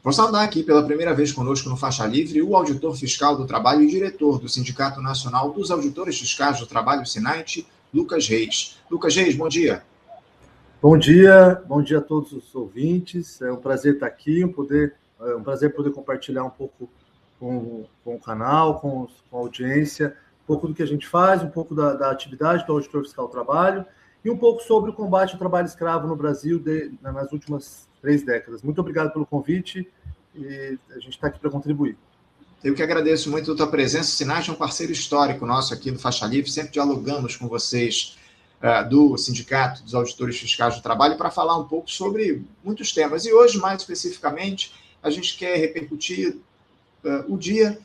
Vou saudar aqui pela primeira vez conosco no Faixa Livre o auditor fiscal do trabalho e diretor do Sindicato Nacional dos Auditores Fiscais do Trabalho, SINAIT, Lucas Reis. Lucas Reis, bom dia. Bom dia a todos os ouvintes. É um prazer estar aqui, um prazer poder compartilhar um pouco com o canal, com a audiência, um pouco do que a gente faz, um pouco da atividade do auditor fiscal do trabalho e um pouco sobre o combate ao trabalho escravo no Brasil nas últimas 3 décadas. Muito obrigado pelo convite e a gente está aqui para contribuir. Eu que agradeço muito a tua presença. O SINAIT é um parceiro histórico nosso aqui do Faixa Livre, sempre dialogamos com vocês do Sindicato dos Auditores Fiscais do Trabalho para falar um pouco sobre muitos temas. E hoje, mais especificamente, a gente quer repercutir o dia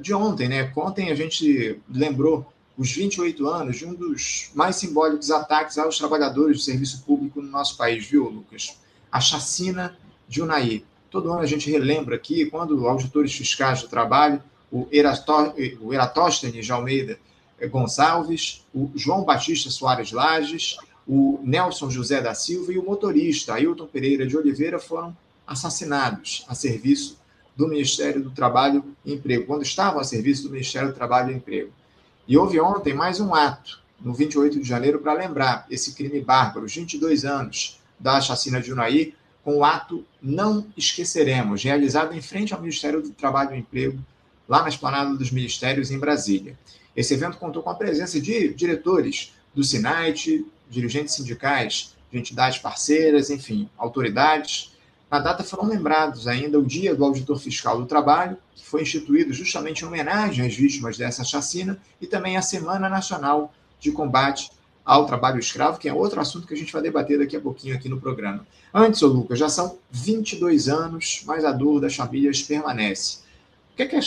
de ontem, né? Ontem a gente lembrou os 28 anos de um dos mais simbólicos ataques aos trabalhadores do serviço público no nosso país, viu, Lucas? A chacina de Unai. Todo ano a gente relembra aqui, quando auditores fiscais do trabalho, o Eratóstenes de Almeida Gonçalves, o João Batista Soares Lages, o Nelson José da Silva e o motorista Ailton Pereira de Oliveira foram assassinados a serviço do Ministério do Trabalho e Emprego, quando estavam a serviço do Ministério do Trabalho e Emprego. E houve ontem mais um ato, no 28 de janeiro, para lembrar esse crime bárbaro, os 22 anos da chacina de Unai, com o ato Não Esqueceremos, realizado em frente ao Ministério do Trabalho e Emprego, lá na Esplanada dos Ministérios, em Brasília. Esse evento contou com a presença de diretores do SINAIT, dirigentes sindicais, de entidades parceiras, enfim, autoridades. Na data foram lembrados ainda o Dia do Auditor Fiscal do Trabalho, que foi instituído justamente em homenagem às vítimas dessa chacina, e também a Semana Nacional de Combate ao Trabalho Escravo, que é outro assunto que a gente vai debater daqui a pouquinho aqui no programa. Antes, Lucas, já são 22 anos, mas a dor das famílias permanece. O que é que a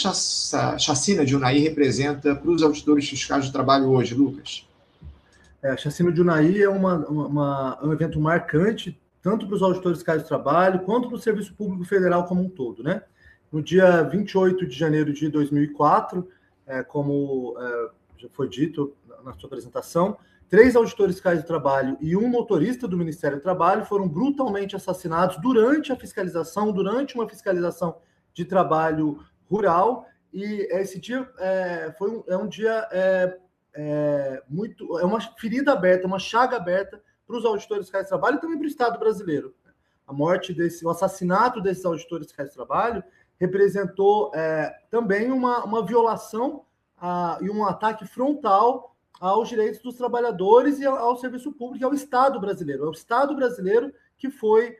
chacina de Unai representa para os auditores fiscais do trabalho hoje, Lucas? A chacina de Unai é um evento marcante, tanto para os auditores fiscais do trabalho, quanto para o Serviço Público Federal como um todo, né? No dia 28 de janeiro de 2004, como já foi dito na sua apresentação, 3 auditores fiscais do trabalho e um motorista do Ministério do Trabalho foram brutalmente assassinados durante uma fiscalização de trabalho rural, e esse dia um dia uma ferida aberta, uma chaga aberta para os auditores fiscais de trabalho e também para o Estado brasileiro. O assassinato desses auditores fiscais de trabalho representou também uma violação e um ataque frontal aos direitos dos trabalhadores e ao serviço público, ao Estado brasileiro. É o Estado brasileiro que foi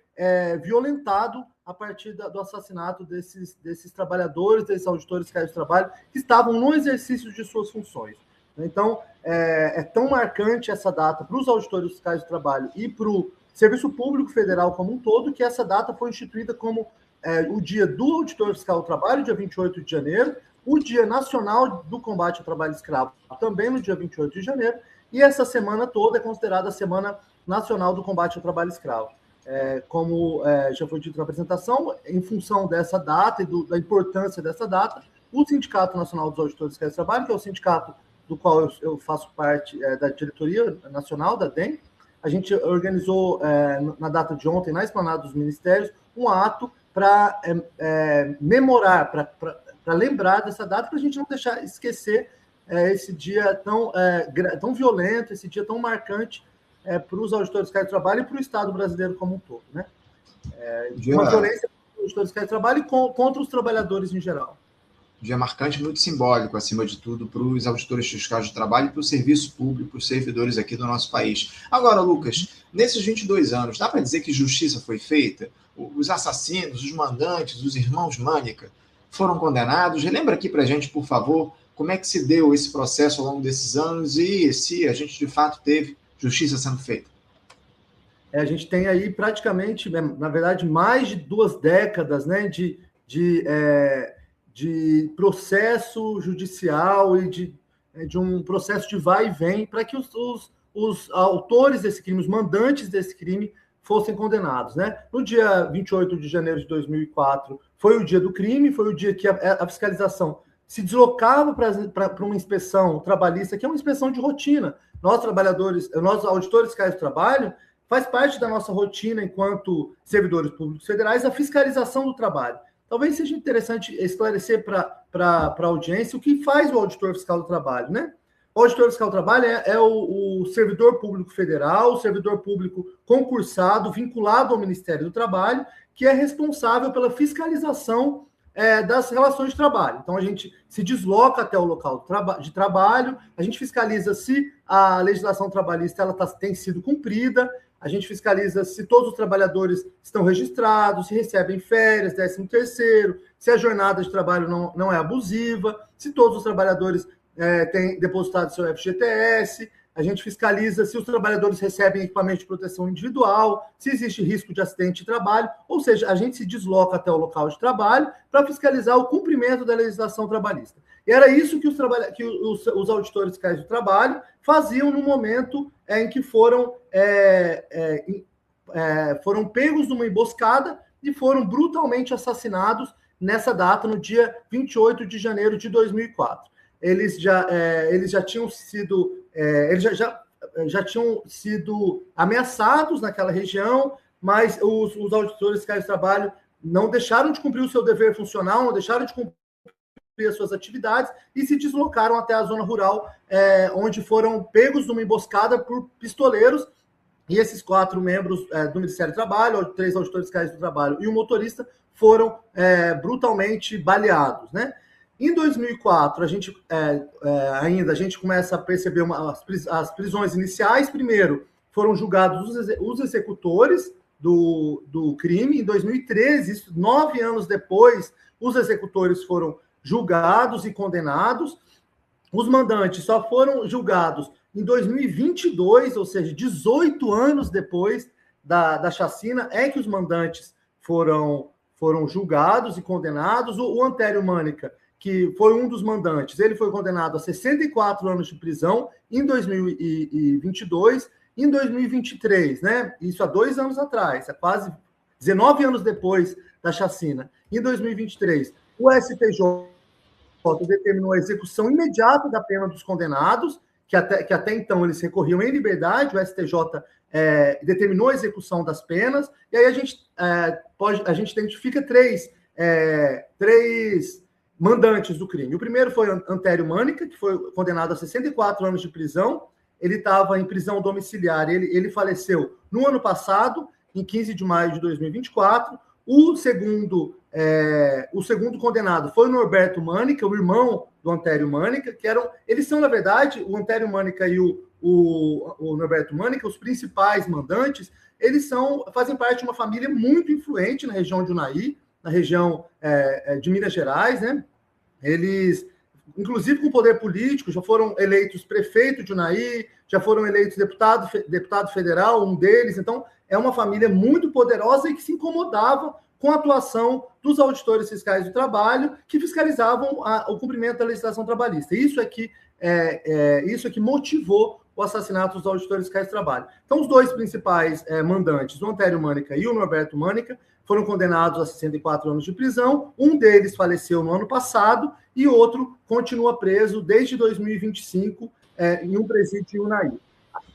violentado a partir do assassinato desses trabalhadores, desses auditores fiscais de trabalho, que estavam no exercício de suas funções. Então, é tão marcante essa data para os auditores fiscais de trabalho e para o Serviço Público Federal como um todo, que essa data foi instituída como o Dia do Auditor Fiscal do Trabalho, dia 28 de janeiro, o Dia Nacional do Combate ao Trabalho Escravo, também no dia 28 de janeiro, e essa semana toda é considerada a Semana Nacional do Combate ao Trabalho Escravo. Como já foi dito na apresentação, em função dessa data e da importância dessa data, o Sindicato Nacional dos Auditores Fiscais do Trabalho, que é o sindicato do qual eu faço parte da diretoria nacional da DEM, a gente organizou na data de ontem, na Esplanada dos Ministérios, um ato para memorar, para lembrar dessa data, para a gente não deixar esquecer esse dia tão violento, esse dia tão marcante para os auditores fiscais do trabalho e para o Estado brasileiro como um todo, né? Uma violência para os auditores fiscais do trabalho e contra os trabalhadores em geral. Dia marcante, muito simbólico, acima de tudo, para os auditores fiscais de trabalho e para o serviço público, os servidores aqui do nosso país. Agora, Lucas, nesses 22 anos, dá para dizer que justiça foi feita? Os assassinos, os mandantes, os irmãos Mânica foram condenados? Relembra aqui para a gente, por favor, como é que se deu esse processo ao longo desses anos e se a gente, de fato, teve justiça sendo feita? A gente tem aí praticamente, na verdade, mais de 2 décadas, né, de processo judicial e de um processo de vai e vem para que os autores desse crime, os mandantes desse crime, fossem condenados, né? No dia 28 de janeiro de 2004, foi o dia do crime, foi o dia que a fiscalização se deslocava para uma inspeção trabalhista, que é uma inspeção de rotina. Nós, trabalhadores, nós, auditores fiscais do trabalho, faz parte da nossa rotina enquanto servidores públicos federais a fiscalização do trabalho. Talvez seja interessante esclarecer para a audiência o que faz o auditor fiscal do trabalho, né? O auditor fiscal do trabalho é o servidor público federal, o servidor público concursado, vinculado ao Ministério do Trabalho, que é responsável pela fiscalização das relações de trabalho. Então, a gente se desloca até o local de trabalho, a gente fiscaliza se a legislação trabalhista tem sido cumprida, a gente fiscaliza se todos os trabalhadores estão registrados, se recebem férias, 13º, se a jornada de trabalho não é abusiva, se todos os trabalhadores têm depositado seu FGTS, a gente fiscaliza se os trabalhadores recebem equipamento de proteção individual, se existe risco de acidente de trabalho, ou seja, a gente se desloca até o local de trabalho para fiscalizar o cumprimento da legislação trabalhista. E era isso que os auditores fiscais do trabalho faziam no momento em que foram pegos numa emboscada e foram brutalmente assassinados nessa data, no dia 28 de janeiro de 2004. Eles já tinham sido ameaçados naquela região, mas os auditores fiscais do trabalho não deixaram de cumprir o seu dever funcional, não deixaram de cumprir as suas atividades e se deslocaram até a zona rural, onde foram pegos numa emboscada por pistoleiros, e esses 4 membros do Ministério do Trabalho, 3 auditores fiscais do trabalho e um motorista, foram brutalmente baleados, né? Em 2004, a gente começa a perceber as prisões iniciais. Primeiro, foram julgados os executores do crime. Em 2013, 9 anos depois, os executores foram julgados e condenados. Os mandantes só foram julgados em 2022, ou seja, 18 anos depois da chacina, é que os mandantes foram julgados e condenados. O Antério Mânica, que foi um dos mandantes, ele foi condenado a 64 anos de prisão em 2022. Em 2023, né? Isso há 2 anos atrás, quase 19 anos depois da chacina. Em 2023, o STJ determinou a execução imediata da pena dos condenados, que até então eles recorriam em liberdade. O STJ determinou a execução das penas, e aí a gente identifica três mandantes do crime. O primeiro foi Antério Mânica, que foi condenado a 64 anos de prisão. Ele estava em prisão domiciliar, ele faleceu no ano passado, em 15 de maio de 2024. O segundo condenado foi o Norberto Mânica, o irmão do Antério Mânica, eles são, na verdade, o Antério Mânica e o Norberto Mânica, os principais mandantes. Eles fazem parte de uma família muito influente na região de Unai, na região de Minas Gerais, né? Eles, inclusive com poder político, já foram eleitos prefeito de Unai, já foram eleitos deputado federal, um deles. Então, é uma família muito poderosa e que se incomodava com a atuação dos auditores fiscais do trabalho, que fiscalizavam o cumprimento da legislação trabalhista. Isso é que motivou o assassinato dos auditores fiscais do trabalho. Então, os 2 principais mandantes, o Antério Mânica e o Norberto Mânica, foram condenados a 64 anos de prisão. Um deles faleceu no ano passado e o outro continua preso desde 2025 em um presídio em Unai.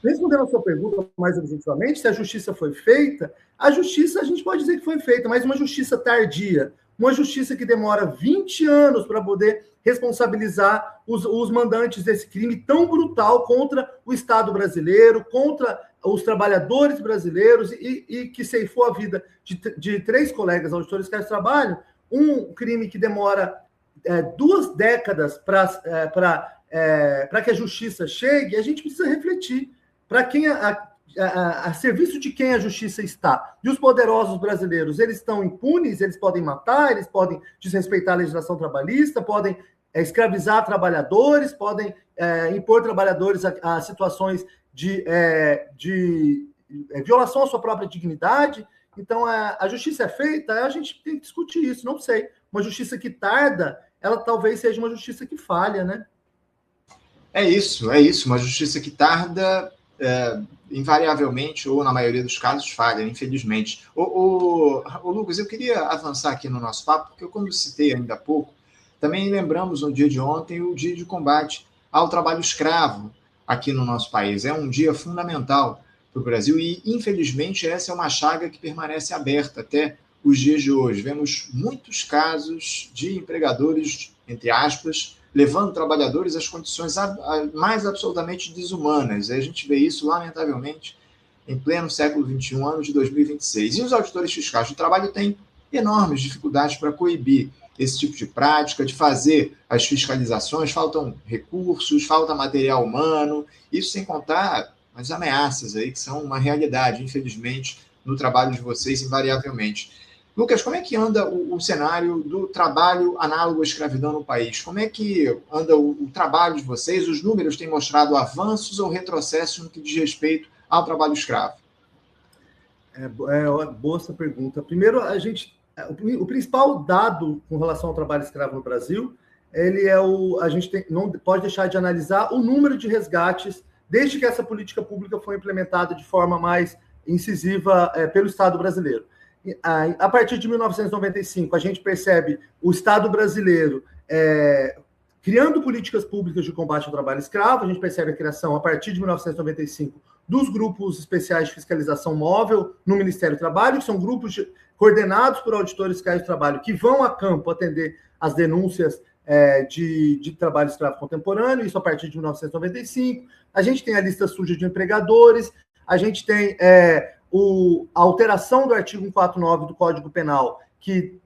Respondendo a sua pergunta mais objetivamente, se a justiça foi feita, a justiça a gente pode dizer que foi feita, mas uma justiça tardia, uma justiça que demora 20 anos para poder responsabilizar os mandantes desse crime tão brutal contra o Estado brasileiro, contra os trabalhadores brasileiros e que ceifou a vida de 3 colegas auditores fiscais de trabalho. Um crime que demora 2 décadas para que a justiça chegue. A gente precisa refletir para quem a serviço de quem a justiça está. E os poderosos brasileiros, eles estão impunes, eles podem matar, eles podem desrespeitar a legislação trabalhista, podem escravizar trabalhadores, podem impor trabalhadores a situações de violação à sua própria dignidade. Então, a justiça é feita, a gente tem que discutir isso, não sei. Uma justiça que tarda, ela talvez seja uma justiça que falha, né? É isso. Uma justiça que tarda, invariavelmente, ou na maioria dos casos, falha, infelizmente. Lucas, eu queria avançar aqui no nosso papo, porque eu, quando citei ainda há pouco, também lembramos no dia de ontem o dia de combate ao trabalho escravo aqui no nosso país. É um dia fundamental para o Brasil e, infelizmente, essa é uma chaga que permanece aberta até os dias de hoje. Vemos muitos casos de empregadores, entre aspas, levando trabalhadores às condições mais absolutamente desumanas. A gente vê isso, lamentavelmente, em pleno século XXI, ano de 2026. E os auditores fiscais do trabalho têm enormes dificuldades para coibir esse tipo de prática, de fazer as fiscalizações, faltam recursos, falta material humano, isso sem contar as ameaças aí, que são uma realidade, infelizmente, no trabalho de vocês, invariavelmente. Lucas, como é que anda o cenário do trabalho análogo à escravidão no país? Como é que anda o trabalho de vocês? Os números têm mostrado avanços ou retrocessos no que diz respeito ao trabalho escravo? Boa essa pergunta. Primeiro, o principal dado com relação ao trabalho escravo no Brasil, a gente não pode deixar de analisar o número de resgates desde que essa política pública foi implementada de forma mais incisiva pelo Estado brasileiro. A partir de 1995, a gente percebe o Estado brasileiro criando políticas públicas de combate ao trabalho escravo. A gente percebe a criação, a partir de 1995, dos grupos especiais de fiscalização móvel no Ministério do Trabalho, que são grupos coordenados por auditores fiscais do trabalho que vão a campo atender as denúncias de trabalho escravo contemporâneo, isso a partir de 1995. A gente tem a lista suja de empregadores, a gente tem a alteração do artigo 149 do Código Penal, que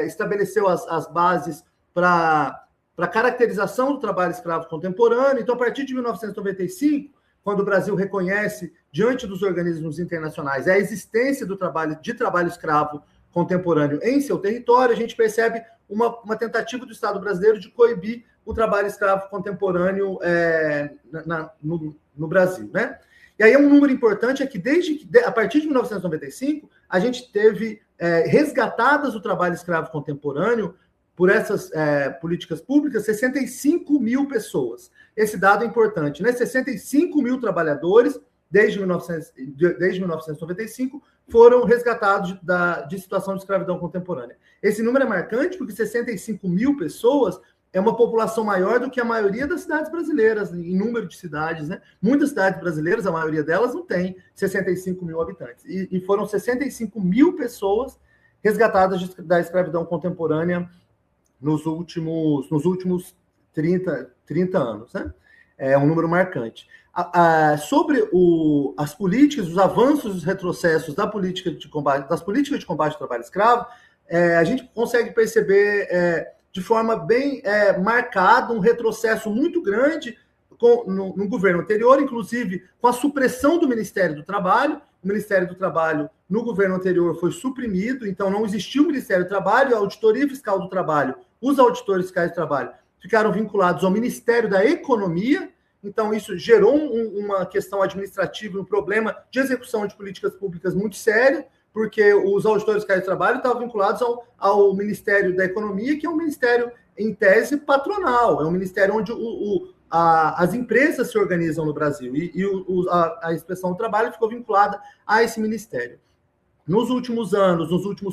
estabeleceu as bases para caracterização do trabalho escravo contemporâneo. Então, a partir de 1995, quando o Brasil reconhece, diante dos organismos internacionais, a existência de trabalho escravo contemporâneo em seu território, a gente percebe uma tentativa do Estado brasileiro de coibir o trabalho escravo contemporâneo no Brasil, né? E aí um número importante é que a partir de 1995, a gente teve resgatadas o trabalho escravo contemporâneo por essas políticas públicas, 65 mil pessoas. Esse dado é importante, né? 65 mil trabalhadores, desde 1995, foram resgatados de situação de escravidão contemporânea. Esse número é marcante porque 65 mil pessoas é uma população maior do que a maioria das cidades brasileiras, em número de cidades, né? Muitas cidades brasileiras, a maioria delas, não tem 65 mil habitantes. E foram 65 mil pessoas resgatadas da escravidão contemporânea nos últimos 30 anos, né? É um número marcante. Sobre as políticas, os avanços, os retrocessos das políticas de combate ao trabalho escravo, a gente consegue perceber de forma bem marcada um retrocesso muito grande no governo anterior, inclusive com a supressão do Ministério do Trabalho. O Ministério do Trabalho, no governo anterior, foi suprimido, então não existiu o Ministério do Trabalho, a Auditoria Fiscal do Trabalho, os auditores fiscais do trabalho ficaram vinculados ao Ministério da Economia. Então, isso gerou uma questão administrativa, um problema de execução de políticas públicas muito sério, porque os auditores fiscais do trabalho estavam vinculados ao Ministério da Economia, que é um ministério, em tese, patronal, é um ministério onde as empresas se organizam no Brasil, e a Inspeção do Trabalho ficou vinculada a esse ministério. Nos últimos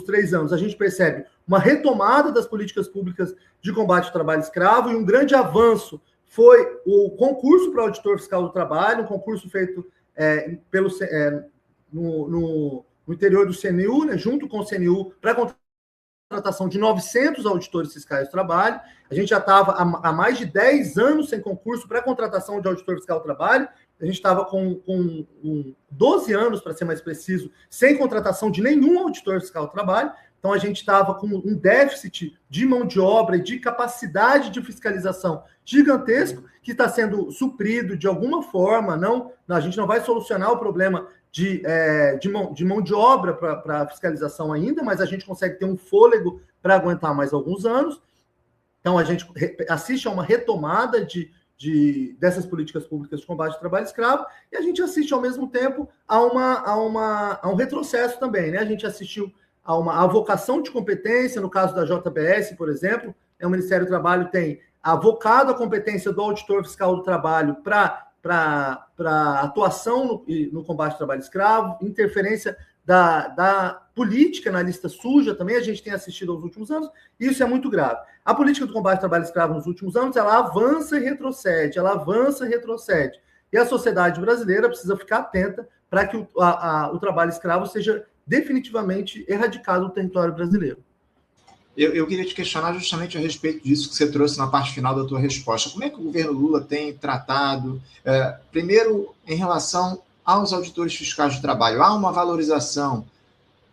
3 anos, a gente percebe uma retomada das políticas públicas de combate ao trabalho escravo, e um grande avanço foi o concurso para auditor fiscal do trabalho, um concurso feito no interior do CNU, né, junto com o CNU, para a contratação de 900 auditores fiscais do trabalho. A gente já estava há mais de 10 anos sem concurso para a contratação de auditor fiscal do trabalho. A gente estava com 12 anos, para ser mais preciso, sem contratação de nenhum auditor fiscal do trabalho. Então, a gente estava com um déficit de mão de obra e de capacidade de fiscalização gigantesco, que está sendo suprido de alguma forma. A gente não vai solucionar o problema de mão de obra para a fiscalização ainda, mas a gente consegue ter um fôlego para aguentar mais alguns anos. Então, a gente assiste a uma retomada dessas políticas públicas de combate ao trabalho escravo, e a gente assiste, ao mesmo tempo, a um retrocesso também, né? A gente assistiu a uma avocação de competência, no caso da JBS, por exemplo, o Ministério do Trabalho tem avocado a competência do auditor fiscal do trabalho para atuação no combate ao trabalho escravo, interferência da política na lista suja também, a gente tem assistido aos últimos anos, e isso é muito grave. A política do combate ao trabalho escravo nos últimos anos, ela avança e retrocede, E a sociedade brasileira precisa ficar atenta para que o trabalho escravo seja definitivamente erradicado do território brasileiro. Eu queria te questionar justamente a respeito disso que você trouxe na parte final da tua resposta. Como é que o governo Lula tem tratado, primeiro, em relação aos auditores fiscais do trabalho? Há uma valorização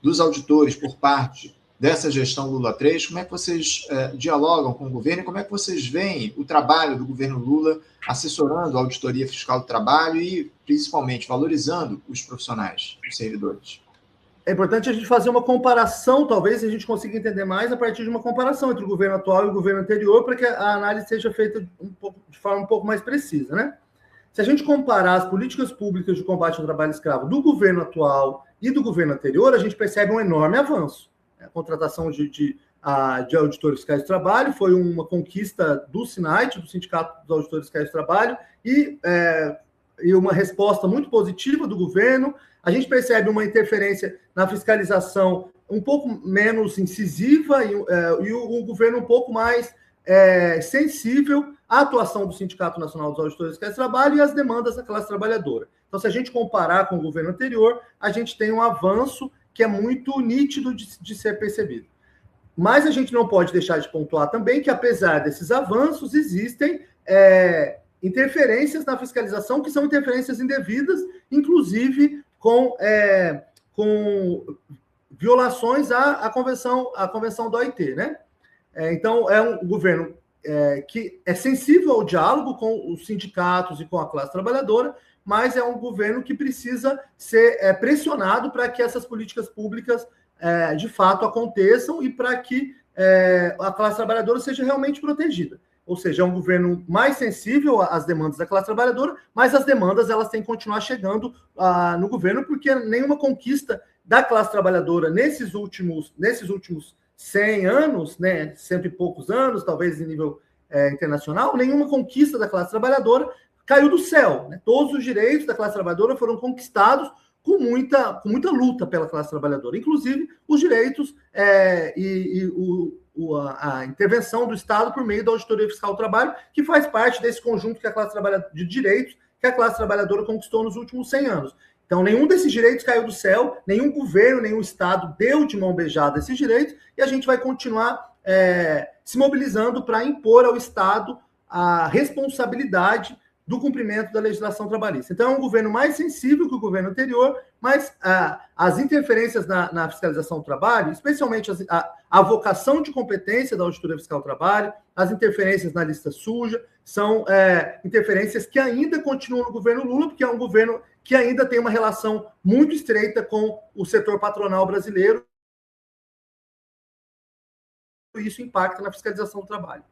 dos auditores por parte dessa gestão Lula 3? Como é que vocês dialogam com o governo e como é que vocês veem o trabalho do governo Lula assessorando a auditoria fiscal do trabalho e, principalmente, valorizando os profissionais, os servidores? É importante a gente fazer uma comparação, talvez a gente consiga entender mais a partir de uma comparação entre o governo atual e o governo anterior, para que a análise seja feita de forma um pouco mais precisa, né? Se a gente comparar as políticas públicas de combate ao trabalho escravo do governo atual e do governo anterior, a gente percebe um enorme avanço. A contratação de auditores fiscais do trabalho foi uma conquista do SINAIT, do Sindicato dos Auditores Fiscais do Trabalho, e uma resposta muito positiva do governo. A gente percebe uma interferência na fiscalização um pouco menos incisiva e o governo um pouco mais sensível à atuação do Sindicato Nacional dos Auditores Fiscais do Trabalho e às demandas da classe trabalhadora. Então, se a gente comparar com o governo anterior, a gente tem um avanço que é muito nítido de ser percebido. Mas a gente não pode deixar de pontuar também que, apesar desses avanços, existem interferências na fiscalização que são interferências indevidas, inclusive com violações à convenção da OIT, né? Então, é um governo que é sensível ao diálogo com os sindicatos e com a classe trabalhadora, mas é um governo que precisa ser pressionado para que essas políticas públicas de fato aconteçam e para que a classe trabalhadora seja realmente protegida. Ou seja, é um governo mais sensível às demandas da classe trabalhadora, mas as demandas elas têm que continuar chegando no governo, porque nenhuma conquista da classe trabalhadora nesses últimos 100 anos, né, 100 e poucos anos, talvez em nível internacional, nenhuma conquista da classe trabalhadora caiu do céu. Né? Todos os direitos da classe trabalhadora foram conquistados com muita luta pela classe trabalhadora, inclusive os direitos a intervenção do Estado por meio da Auditoria Fiscal do Trabalho, que faz parte desse conjunto de direitos que a classe trabalhadora conquistou nos últimos 100 anos. Então, nenhum desses direitos caiu do céu, nenhum governo, nenhum Estado deu de mão beijada esses direitos, e a gente vai continuar se mobilizando para impor ao Estado a responsabilidade do cumprimento da legislação trabalhista. Então, é um governo mais sensível que o governo anterior, mas as interferências na fiscalização do trabalho, especialmente a vocação de competência da Auditoria Fiscal do Trabalho, as interferências na lista suja, são interferências que ainda continuam no governo Lula, porque é um governo que ainda tem uma relação muito estreita com o setor patronal brasileiro, e isso impacta na fiscalização do trabalho.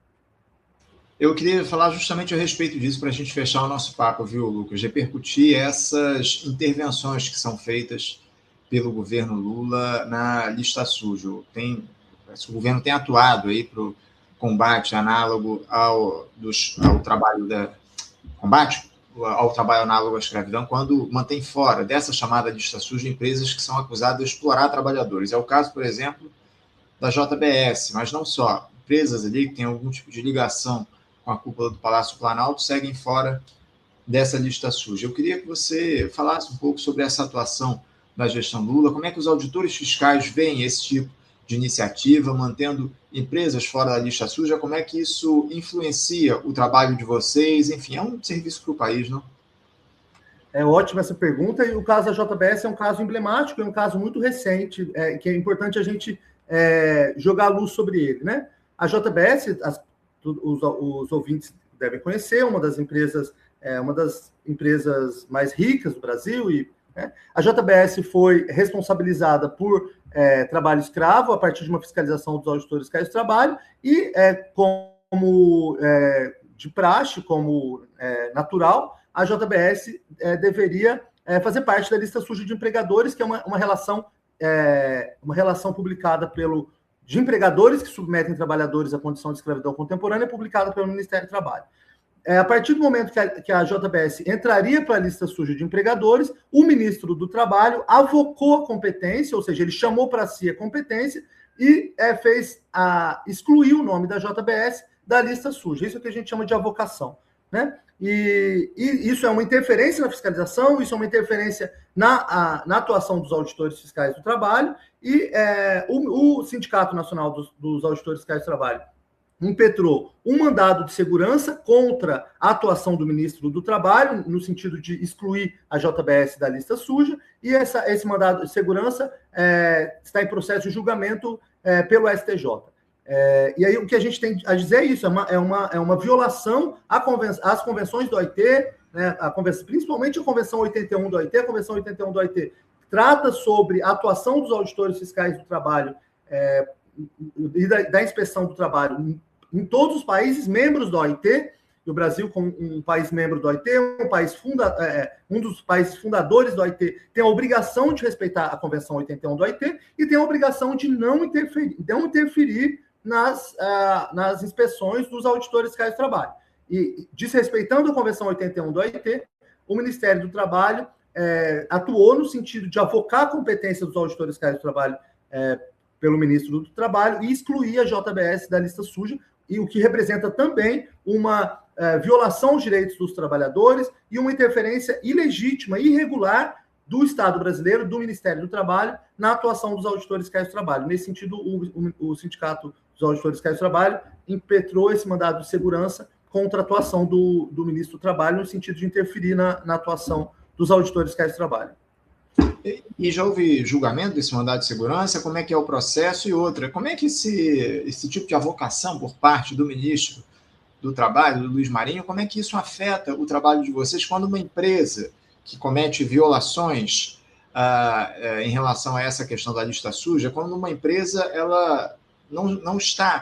Eu queria falar justamente a respeito disso para a gente fechar o nosso papo, viu, Lucas? Repercutir essas intervenções que são feitas pelo governo Lula na lista suja. O governo tem atuado aí para o combate análogo ao trabalho ao trabalho análogo à escravidão, quando mantém fora dessa chamada lista suja empresas que são acusadas de explorar trabalhadores. É o caso, por exemplo, da JBS, mas não só. Empresas ali que têm algum tipo de ligação com a cúpula do Palácio Planalto, seguem fora dessa lista suja. Eu queria que você falasse um pouco sobre essa atuação da gestão Lula, como é que os auditores fiscais veem esse tipo de iniciativa, mantendo empresas fora da lista suja, como é que isso influencia o trabalho de vocês? Enfim, é um serviço para o país, não? É ótima essa pergunta, e o caso da JBS é um caso emblemático, é um caso muito recente, que é importante a gente jogar luz sobre ele, né? A JBS, os ouvintes devem conhecer, uma das empresas mais ricas do Brasil, e a JBS foi responsabilizada por trabalho escravo a partir de uma fiscalização dos auditores fiscais do trabalho, e como de praxe, como natural, a JBS deveria fazer parte da lista suja de empregadores, que é uma relação publicada de empregadores que submetem trabalhadores à condição de escravidão contemporânea, publicada pelo Ministério do Trabalho. A partir do momento que a JBS entraria para a lista suja de empregadores, o ministro do Trabalho avocou a competência, ou seja, ele chamou para si a competência e excluiu o nome da JBS da lista suja. Isso é o que a gente chama de avocação, né? E isso é uma interferência na fiscalização, isso é uma interferência na atuação dos auditores fiscais do trabalho, e o Sindicato Nacional dos Auditores Fiscais do Trabalho impetrou um mandado de segurança contra a atuação do ministro do Trabalho, no sentido de excluir a JBS da lista suja, e esse mandado de segurança está em processo de julgamento pelo STJ. E aí o que a gente tem a dizer é isso, é uma violação às convenções do OIT, né, principalmente a Convenção 81 do OIT. A Convenção 81 do OIT trata sobre a atuação dos auditores fiscais do trabalho e da inspeção do trabalho em todos os países membros do OIT. E o Brasil, como um país membro do OIT, um dos países fundadores do OIT, tem a obrigação de respeitar a Convenção 81 do OIT e tem a obrigação de não interferir nas inspeções dos auditores fiscais do trabalho. E, desrespeitando a Convenção 81 do OIT, o Ministério do Trabalho atuou no sentido de avocar a competência dos auditores fiscais do trabalho pelo ministro do Trabalho e excluir a JBS da lista suja, e o que representa também uma violação aos direitos dos trabalhadores e uma interferência ilegítima, irregular do Estado brasileiro, do Ministério do Trabalho, na atuação dos auditores fiscais do trabalho. Nesse sentido, o Sindicato dos Auditores Fiscais do Trabalho impetrou esse mandado de segurança contra a atuação do ministro do Trabalho, no sentido de interferir na atuação dos auditores fiscais do trabalho. E já houve julgamento desse mandado de segurança? Como é que é o processo? E outra, como é que esse tipo de avocação por parte do ministro do Trabalho, do Luiz Marinho, como é que isso afeta o trabalho de vocês quando uma empresa que comete violações em relação a essa questão da lista suja, quando uma empresa ela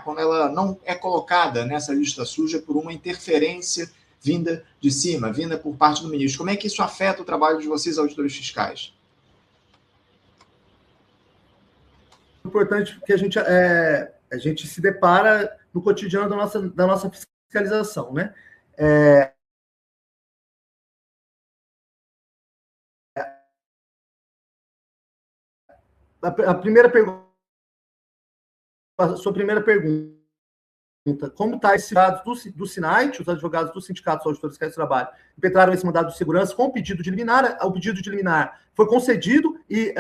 quando ela não é colocada nessa lista suja por uma interferência vinda de cima, vinda por parte do ministro? Como é que isso afeta o trabalho de vocês, auditores fiscais? Importante que a gente se depara no cotidiano da nossa fiscalização, né? A sua primeira pergunta, como está esse dado do SINAIT, os advogados dos sindicatos auditores fiscais do trabalho impetraram esse mandado de segurança com pedido de liminar. O pedido de liminar foi concedido e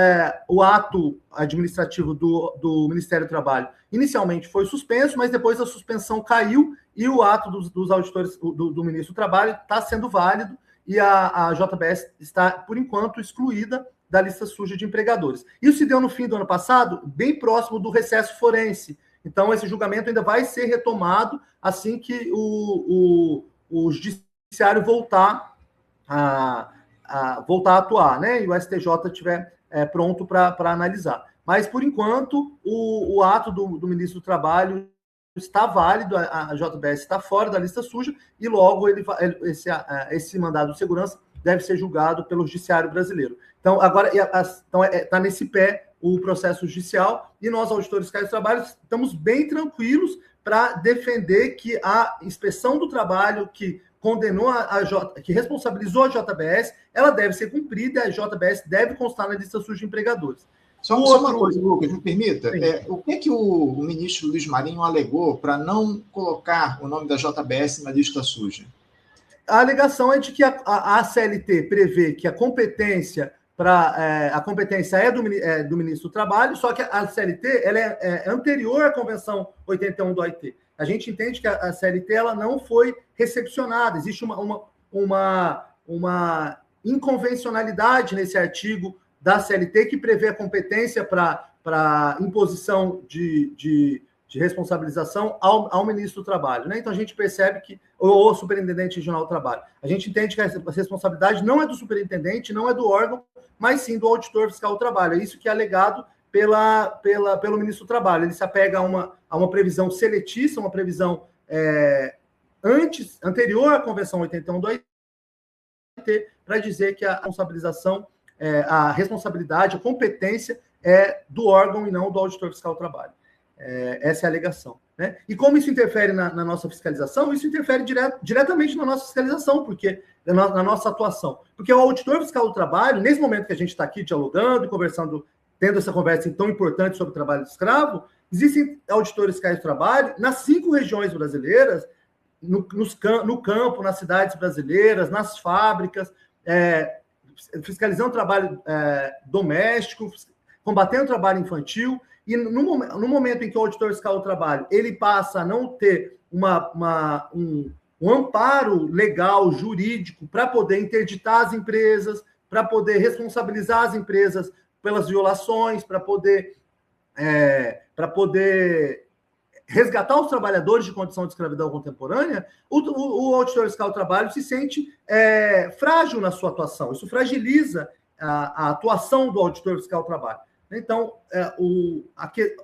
o ato administrativo do Ministério do Trabalho inicialmente foi suspenso, mas depois a suspensão caiu e o ato dos auditores do Ministro do Trabalho está sendo válido e a JBS está, por enquanto, excluída da lista suja de empregadores. Isso se deu no fim do ano passado, bem próximo do recesso forense. Então, esse julgamento ainda vai ser retomado assim que o judiciário voltar a atuar, né? E o STJ estiver pronto para analisar. Mas, por enquanto, o ato do ministro do Trabalho está válido, a JBS está fora da lista suja e logo esse mandado de segurança deve ser julgado pelo judiciário brasileiro. Então, agora está nesse pé o processo judicial e nós, auditores fiscais do trabalho, estamos bem tranquilos para defender que a inspeção do trabalho que condenou que responsabilizou a JBS, ela deve ser cumprida e a JBS deve constar na lista suja de empregadores. Só uma coisa, Lucas, me permita. O que o ministro Luiz Marinho alegou para não colocar o nome da JBS na lista suja? A alegação é de que a CLT prevê que a competência é do ministro do Trabalho, só que a CLT ela é anterior à Convenção 81 do OIT. A gente entende que a CLT ela não foi recepcionada. Existe uma inconvencionalidade nesse artigo da CLT que prevê a competência para imposição de responsabilização ao ministro do Trabalho, né? Então a gente percebe que o superintendente regional do trabalho. A gente entende que a responsabilidade não é do superintendente, não é do órgão, mas sim do auditor fiscal do trabalho. É isso que é alegado pelo ministro do Trabalho. Ele se apega a uma previsão seletista, uma previsão anterior à Convenção 81 do OIT, para dizer que a responsabilidade, a competência é do órgão e não do auditor fiscal do trabalho. Essa é a alegação, né? E como isso interfere na nossa fiscalização? Isso interfere diretamente na nossa fiscalização, porque na nossa atuação. Porque o auditor fiscal do trabalho, nesse momento que a gente está aqui dialogando e conversando, tendo essa conversa tão importante sobre o trabalho escravo, existem auditores fiscais do trabalho nas 5 regiões brasileiras, no campo, nas cidades brasileiras, nas fábricas, fiscalizando o trabalho doméstico, combatendo o trabalho infantil, e no momento em que o auditor fiscal do trabalho ele passa a não ter um amparo legal, jurídico, para poder interditar as empresas, para poder responsabilizar as empresas pelas violações, para poder resgatar os trabalhadores de condição de escravidão contemporânea, o auditor fiscal do trabalho se sente frágil na sua atuação. Isso fragiliza a atuação do auditor fiscal do trabalho. Então,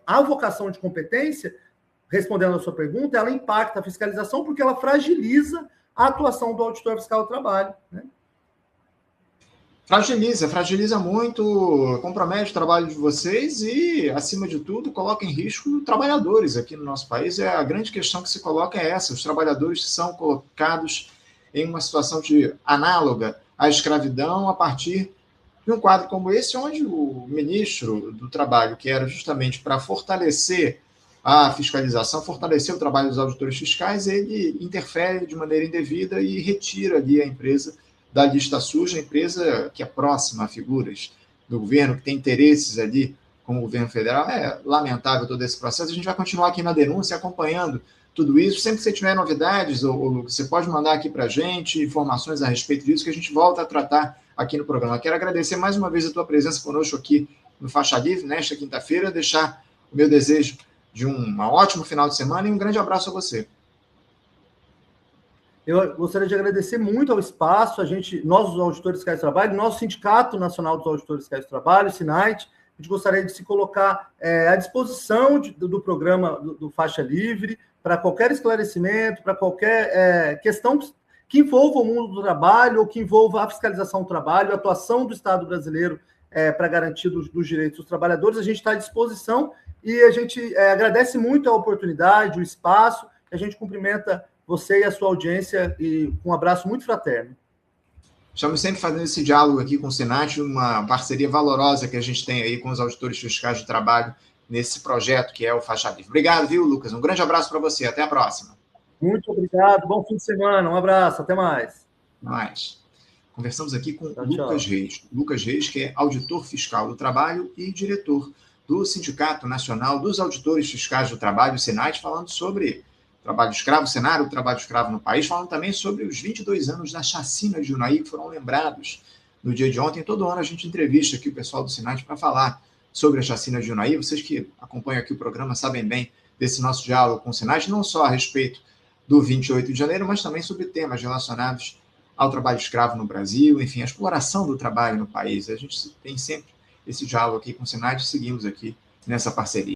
a vocação de competência, respondendo a sua pergunta, ela impacta a fiscalização porque ela fragiliza a atuação do auditor fiscal do trabalho, né? Fragiliza muito, compromete o trabalho de vocês e, acima de tudo, coloca em risco trabalhadores aqui no nosso país. A grande questão que se coloca é essa: os trabalhadores são colocados em uma situação análoga à escravidão a partir de um quadro como esse, onde o ministro do Trabalho, que era justamente para fortalecer a fiscalização, fortalecer o trabalho dos auditores fiscais, ele interfere de maneira indevida e retira ali a empresa da lista suja, a empresa que é próxima a figuras do governo, que tem interesses ali com o governo federal. É lamentável todo esse processo. A gente vai continuar aqui na denúncia, acompanhando tudo isso. Sempre que você tiver novidades, Lucas, você pode mandar aqui para a gente informações a respeito disso, que a gente volta a tratar aqui no programa. Quero agradecer mais uma vez a tua presença conosco aqui no Faixa Livre, nesta quinta-feira, deixar o meu desejo de um ótimo final de semana e um grande abraço a você. Eu gostaria de agradecer muito ao espaço, nós, os auditores fiscais do trabalho, nosso Sindicato Nacional dos Auditores Fiscais do Trabalho, SINAIT, a gente gostaria de se colocar à disposição do programa do Faixa Livre, para qualquer esclarecimento, para qualquer questão que envolva o mundo do trabalho ou que envolva a fiscalização do trabalho, a atuação do Estado brasileiro para garantir dos direitos dos trabalhadores. A gente está à disposição e a gente agradece muito a oportunidade, o espaço, a gente cumprimenta você e a sua audiência, e com um abraço muito fraterno. Estamos sempre fazendo esse diálogo aqui com o SINAIT, uma parceria valorosa que a gente tem aí com os auditores fiscais de trabalho nesse projeto que é o Faixa Livre. Obrigado, viu, Lucas? Um grande abraço para você. Até a próxima. Muito obrigado. Bom fim de semana. Um abraço. Até mais. Conversamos aqui com Tchau, Lucas Reis. Lucas Reis, que é auditor fiscal do trabalho e diretor do Sindicato Nacional dos Auditores Fiscais do Trabalho, SINAIT, falando sobre trabalho escravo, cenário do trabalho escravo no país, falando também sobre os 22 anos da chacina de Junaí, que foram lembrados no dia de ontem. Todo ano a gente entrevista aqui o pessoal do SINAIT para falar sobre a chacina de Junaí. Vocês que acompanham aqui o programa sabem bem desse nosso diálogo com o SINAIT, não só a respeito do 28 de janeiro, mas também sobre temas relacionados ao trabalho escravo no Brasil, enfim, a exploração do trabalho no país. A gente tem sempre esse diálogo aqui com o SINAIT e seguimos aqui nessa parceria.